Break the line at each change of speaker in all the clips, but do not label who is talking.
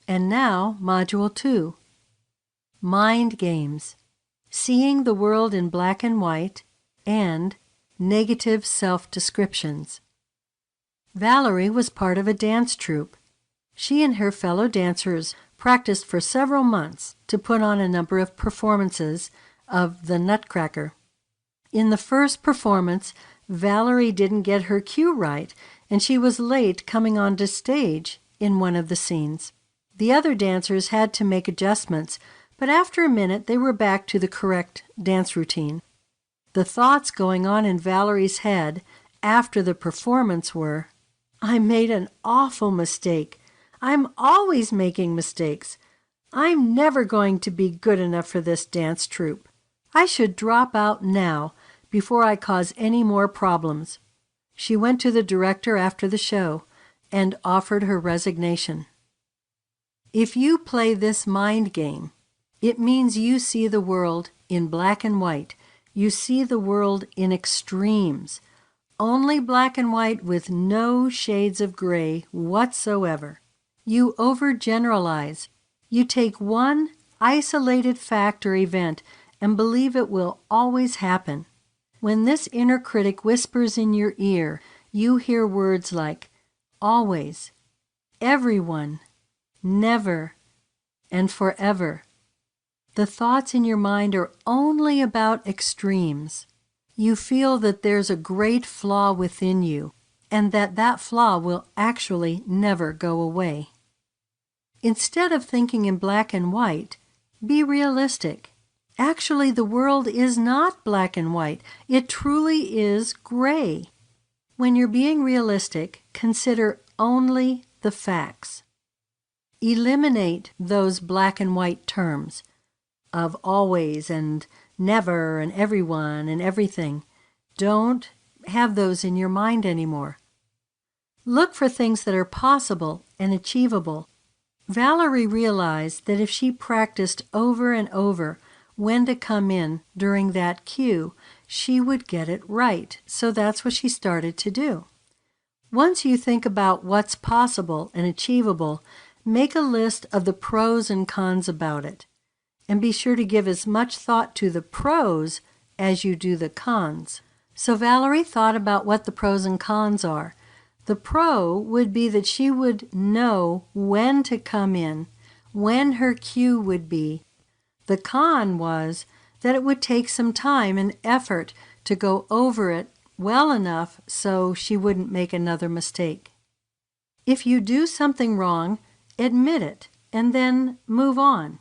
And now, Module 2. Mind Games. Seeing the World in Black and White and Negative Self-Descriptions. Valerie was part of a dance troupe. She and her fellow dancers practiced for several months to put on a number of performances of The Nutcracker. In the first performance, Valerie didn't get her cue right, and she was late coming onto stage in one of the scenes. The other dancers had to make adjustments, but after a minute they were back to the correct dance routine. The thoughts going on in Valerie's head after the performance were, "I made an awful mistake. I'm always making mistakes. I'm never going to be good enough for this dance troupe. I should drop out now before I cause any more problems." She went to the director after the show and offered her resignation. If you play this mind game, it means you see the world in black and white. You see the world in extremes. Only black and white with no shades of gray whatsoever. You overgeneralize. You take one isolated fact or event and believe it will always happen. When this inner critic whispers in your ear, you hear words like always, everyone, never, and forever. The thoughts in your mind are only about extremes. You feel that there's a great flaw within you, and that flaw will actually never go away. Instead of thinking in black and white, be realistic. Actually, the world is not black and white. It truly is gray. When you're being realistic, consider only the facts. Eliminate those black and white terms of always and never and everyone and everything. Don't have those in your mind anymore. Look for things that are possible and achievable. Valerie realized that if she practiced over and over when to come in during that cue, she would get it right. So that's what she started to do. Once you think about what's possible and achievable, make a list of the pros and cons about it. And be sure to give as much thought to the pros as you do the cons. So Valerie thought about what the pros and cons are. The pro would be that she would know when to come in, when her cue would be. The con was that it would take some time and effort to go over it well enough so she wouldn't make another mistake. If you do something wrong, admit it and then move on.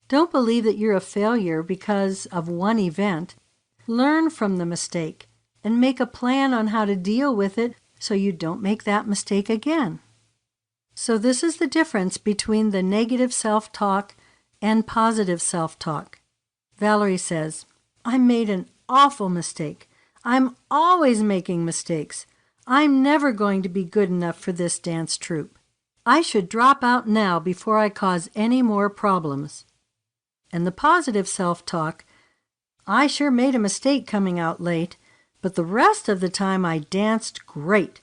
Don't believe that you're a failure because of one event. Learn from the mistake and make a plan on how to deal with it so you don't make that mistake again. So this is the difference between the negative self-talk and positive self-talk. Valerie says, "I made an awful mistake. I'm always making mistakes. I'm never going to be good enough for this dance troupe. I should drop out now before I cause any more problems." And the positive self-talk, "I sure made a mistake coming out late, but the rest of the time I danced great.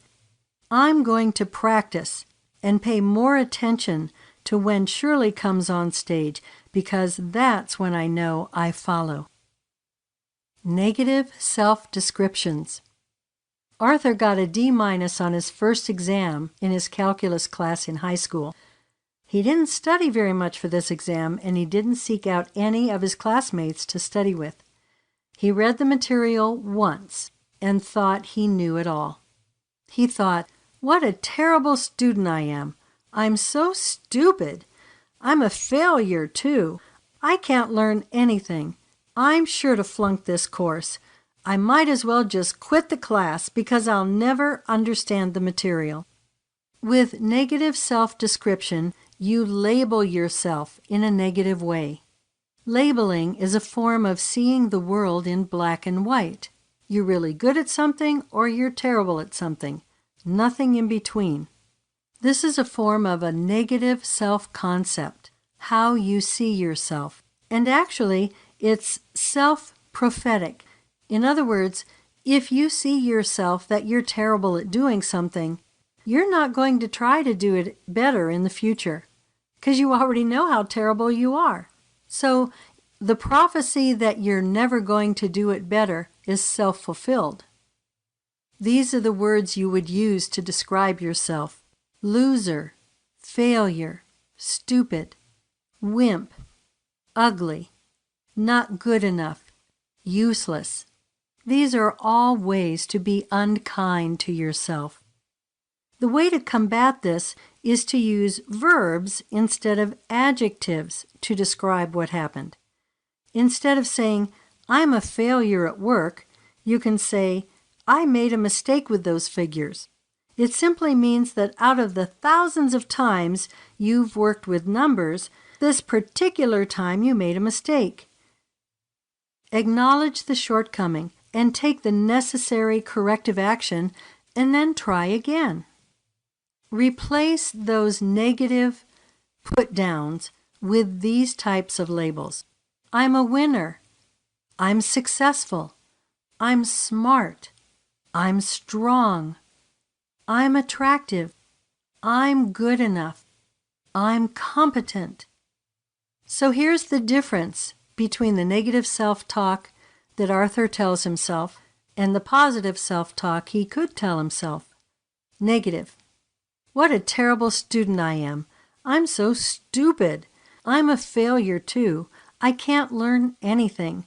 I'm going to practice and pay more attention to when Shirley comes on stage, because that's when I know I follow." Negative self-descriptions. Arthur got a D- on his first exam in his calculus class in high school. He didn't study very much for this exam, and he didn't seek out any of his classmates to study with. He read the material once and thought he knew it all. He thought, "What a terrible student I am. I'm so stupid. I'm a failure, too. I can't learn anything. I'm sure to flunk this course. I might as well just quit the class because I'll never understand the material." With negative self-description, you label yourself in a negative way. Labeling is a form of seeing the world in black and white. You're really good at something or you're terrible at something. Nothing in between. This is a form of a negative self-concept, how you see yourself. And actually, it's self-prophetic. In other words, if you see yourself that you're terrible at doing something, you're not going to try to do it better in the future. because you already know how terrible you are. So the prophecy that you're never going to do it better is self-fulfilled. These are the words you would use to describe yourself: loser, failure, stupid, wimp, ugly, not good enough, useless. These are all ways to be unkind to yourself. The way to combat this is to use verbs instead of adjectives to describe what happened. Instead of saying, "I'm a failure at work," you can say, "I made a mistake with those figures." It simply means that out of the thousands of times you've worked with numbers, this particular time you made a mistake. Acknowledge the shortcoming and take the necessary corrective action, and then try again. Replace those negative put-downs with these types of labels. I'm a winner. I'm successful. I'm smart. I'm strong. I'm attractive. I'm good enough. I'm competent. So here's the difference between the negative self-talk that Arthur tells himself and the positive self-talk he could tell himself. Negative: what a terrible student I am. I'm so stupid. I'm a failure too. I can't learn anything.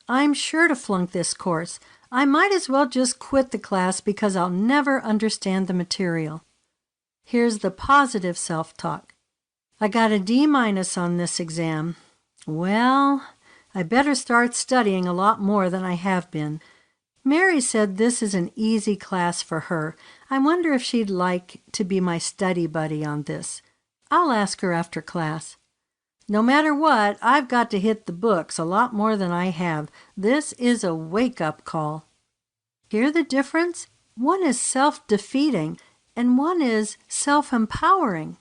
I'm sure to flunk this course. I might as well just quit the class because I'll never understand the material. Here's the positive self-talk. I got a D- on this exam. Well, I better start studying a lot more than I have been. Mary said this is an easy class for her. I wonder if she'd like to be my study buddy on this. I'll ask her after class. No matter what, I've got to hit the books a lot more than I have. This is a wake-up call. Hear the difference? One is self-defeating and one is self-empowering.